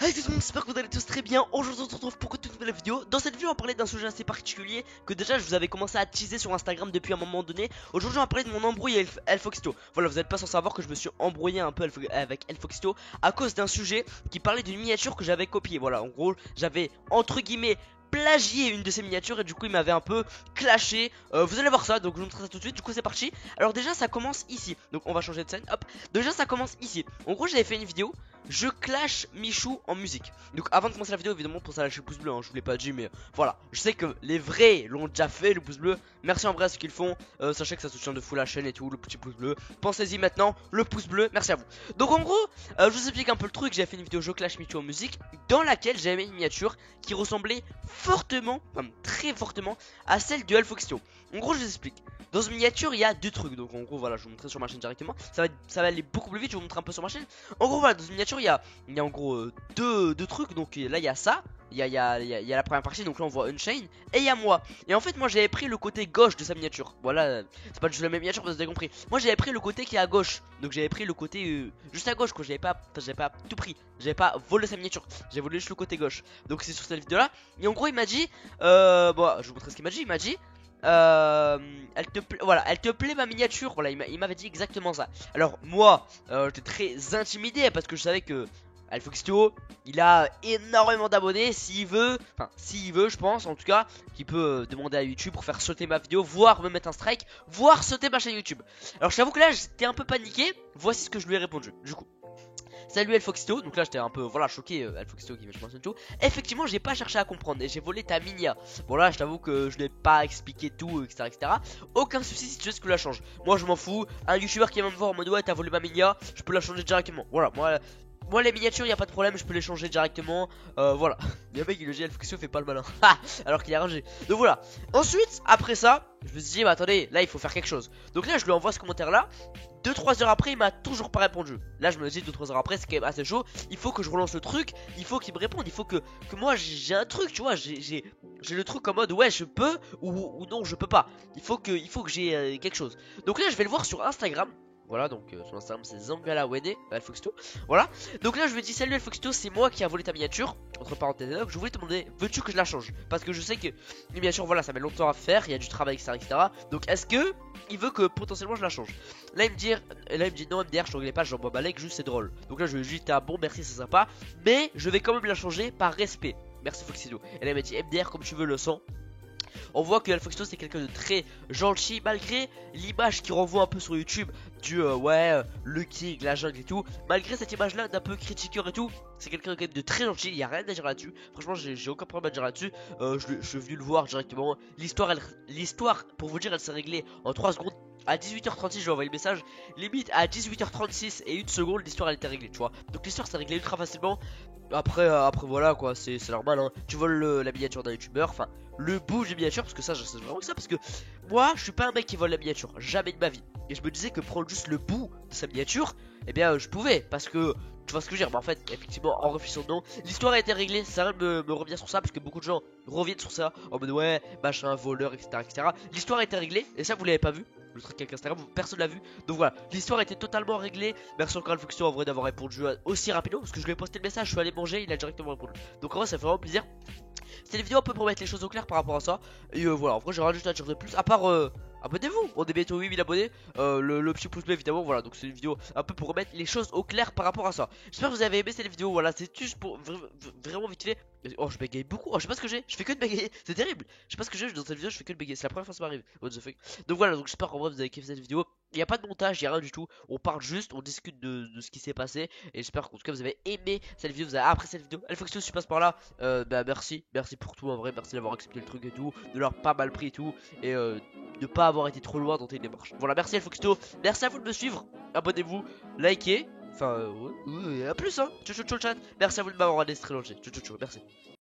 Hey tout le monde, j'espère que vous allez tous très bien. Aujourd'hui on se retrouve pour une toute nouvelle vidéo. Dans cette vidéo on va parler d'un sujet assez particulier que déjà je vous avais commencé à teaser sur Instagram depuis un moment donné. Aujourd'hui on va parler de mon embrouille avec Elfoxito. Voilà, vous n'êtes pas sans savoir que je me suis embrouillé un peu avec Elfoxito à cause d'un sujet qui parlait d'une miniature que j'avais copiée. Voilà, en gros j'avais entre guillemets plagié une de ses miniatures et du coup il m'avait un peu clashé. Vous allez voir ça, donc je vous montre ça tout de suite. Du coup c'est parti. Alors déjà ça commence ici, donc on va changer de scène. Hop, déjà ça commence ici. En gros j'avais fait une vidéo, je clash Michou en musique. Donc avant de commencer la vidéo, évidemment pour ça lâcher le pouce bleu, hein, je vous l'ai pas dit, mais voilà. Je sais que les vrais l'ont déjà fait, le pouce bleu. Merci en vrai à ce qu'ils font. Sachez que ça soutient de fou la chaîne et tout, le petit pouce bleu. Pensez-y maintenant, le pouce bleu, merci à vous. Donc en gros, je vous explique un peu le truc. J'ai fait une vidéo je clash Michou en musique, dans laquelle j'avais mis une miniature qui ressemblait fortement, enfin très fortement, à celle de Elfoxito. En gros je vous explique. Dans une miniature il y a deux trucs. Donc en gros voilà, je vous montrer sur ma chaîne directement. Ça va aller beaucoup plus vite, je vais vous montrer un peu sur ma chaîne. En gros voilà, dans une miniature il y a en gros deux trucs. Donc là il y a ça, il y a la première partie, donc là on voit Unchained. Et il y a moi. Et en fait moi j'avais pris le côté gauche de sa miniature. Voilà, c'est pas juste la même miniature, vous avez compris. Moi j'avais pris le côté qui est à gauche. Donc j'avais pris le côté juste à gauche quoi. J'avais pas tout pris. J'avais pas volé sa miniature. J'avais volé juste le côté gauche. Donc c'est sur cette vidéo là. Et en gros il m'a dit bon je vous montrer ce qu'il m'a dit. Il m'a dit voilà, elle te plaît ma miniature. Voilà, il m'avait dit exactement ça. Alors moi j'étais très intimidé parce que je savais que Elfoxito il a énormément d'abonnés. S'il veut, enfin s'il veut je pense en tout cas, qu'il peut demander à YouTube pour faire sauter ma vidéo, voire me mettre un strike, voire sauter ma chaîne YouTube. Alors je t'avoue que là j'étais un peu paniqué. Voici ce que je lui ai répondu du coup. Salut Elfoxito, donc là j'étais un peu voilà choqué, Elfoxito qui je pense tout. Effectivement j'ai pas cherché à comprendre et j'ai volé ta minia. Bon là je t'avoue que je n'ai pas expliqué tout, etc. Aucun souci si tu veux ce que la change. Moi je m'en fous, un youtubeur qui vient me voir en mode ouais t'as volé ma minia, je peux la changer directement. Voilà, moi les miniatures y a pas de problème, je peux les changer directement. Voilà. Le mec il le dit Elfoxito fait pas le malin. Alors qu'il a rangé. Donc voilà. Ensuite après ça, je me suis dit bah attendez, là il faut faire quelque chose. Donc là je lui envoie ce commentaire là. 2-3 heures après il m'a toujours pas répondu. Là je me dis 2-3 heures après c'est quand même assez chaud. Il faut que je relance le truc. Il faut qu'il me réponde. Il faut que moi j'ai un truc tu vois. J'ai le truc en mode ouais je peux ou non je peux pas. Il faut que j'ai quelque chose. Donc là je vais le voir sur Instagram. Voilà donc sur Instagram c'est Zangalawene Elfoxito. Voilà. Donc là je lui dis salut Elfoxito, c'est moi qui a volé ta miniature. Entre parenthèses donc je voulais te demander veux-tu que je la change. Parce que je sais que une miniature voilà ça met longtemps à faire. Il y a du travail etc. Donc est-ce que il veut que potentiellement je la change. Là il me dit non MDR je t'en pas, j'en bois balèque, juste c'est drôle. Donc là je lui dis t'es un bon merci c'est sympa. Mais je vais quand même la changer par respect. Merci Foxito. Et là il m'a dit MDR comme tu veux le sang. On voit que Elfoxito c'est quelqu'un de très gentil malgré l'image qui renvoie un peu sur YouTube du ouais le king, la jungle et tout. Malgré cette image là d'un peu critiqueur et tout, c'est quelqu'un quand même de très gentil, il y a rien à dire là-dessus. Franchement j'ai aucun problème à dire là-dessus. Je suis venu le voir directement. L'histoire pour vous dire elle s'est réglée en 3 secondes. À 18h36 je lui ai envoyé le message. Limite à 18h36 et 1 seconde l'histoire elle était réglée tu vois. Donc l'histoire s'est réglée ultra facilement. Après voilà quoi, c'est normal hein. Tu voles la miniature d'un youtubeur, enfin le bout de miniature, parce que ça je sais vraiment que ça, parce que moi je suis pas un mec qui vole la miniature, jamais de ma vie. Et je me disais que prendre juste le bout de sa miniature, eh bien je pouvais, parce que tu vois ce que je veux dire. Mais en fait effectivement en réfléchissant non, l'histoire a été réglée, ça rien me revient sur ça, parce que beaucoup de gens reviennent sur ça en mode ouais machin voleur etc. L'histoire a été réglée, et ça vous l'avez pas vu. Le truc avec Instagram, personne l'a vu. Donc voilà, l'histoire était totalement réglée. Merci encore Elfoxito en vrai d'avoir répondu aussi rapidement. Parce que je lui ai posté le message, je suis allé manger, il a directement répondu. Donc en vrai, ça fait vraiment plaisir. C'était une vidéo un peu pour mettre les choses au clair par rapport à ça. Et voilà, en vrai, j'ai rien juste à dire de plus. À part, abonnez-vous, on est bientôt 8000 abonnés. Le petit pouce bleu évidemment, voilà. Donc c'est une vidéo un peu pour remettre les choses au clair par rapport à ça. J'espère que vous avez aimé cette vidéo. Voilà, c'est juste pour vraiment vite fait. Oh, je bégaye beaucoup. Oh, je sais pas ce que j'ai. Je fais que de bégayer. C'est terrible. Je sais pas ce que j'ai dans cette vidéo. Je fais que de bégayer. C'est la première fois que ça m'arrive. What the fuck. Donc voilà. Donc j'espère qu'en vrai vous avez kiffé cette vidéo. Il n'y a pas de montage, il n'y a rien du tout. On parle juste, on discute de ce qui s'est passé. Et j'espère qu'en tout cas vous avez aimé cette vidéo. Vous avez apprécié cette vidéo. Elfoxito, si tu passes par là, bah merci. Merci pour tout en vrai. Merci d'avoir accepté le truc et tout. De l'avoir pas mal pris et tout. Et de pas avoir été trop loin dans tes démarches. Voilà, merci Elfoxito. Merci à vous de me suivre. Abonnez-vous, likez. Enfin, ouais, à plus hein. Ciao, ciao, ciao, chat. Merci à vous de m'avoir regardé, c'est très gentil. Ciao, ciao, ciao, merci.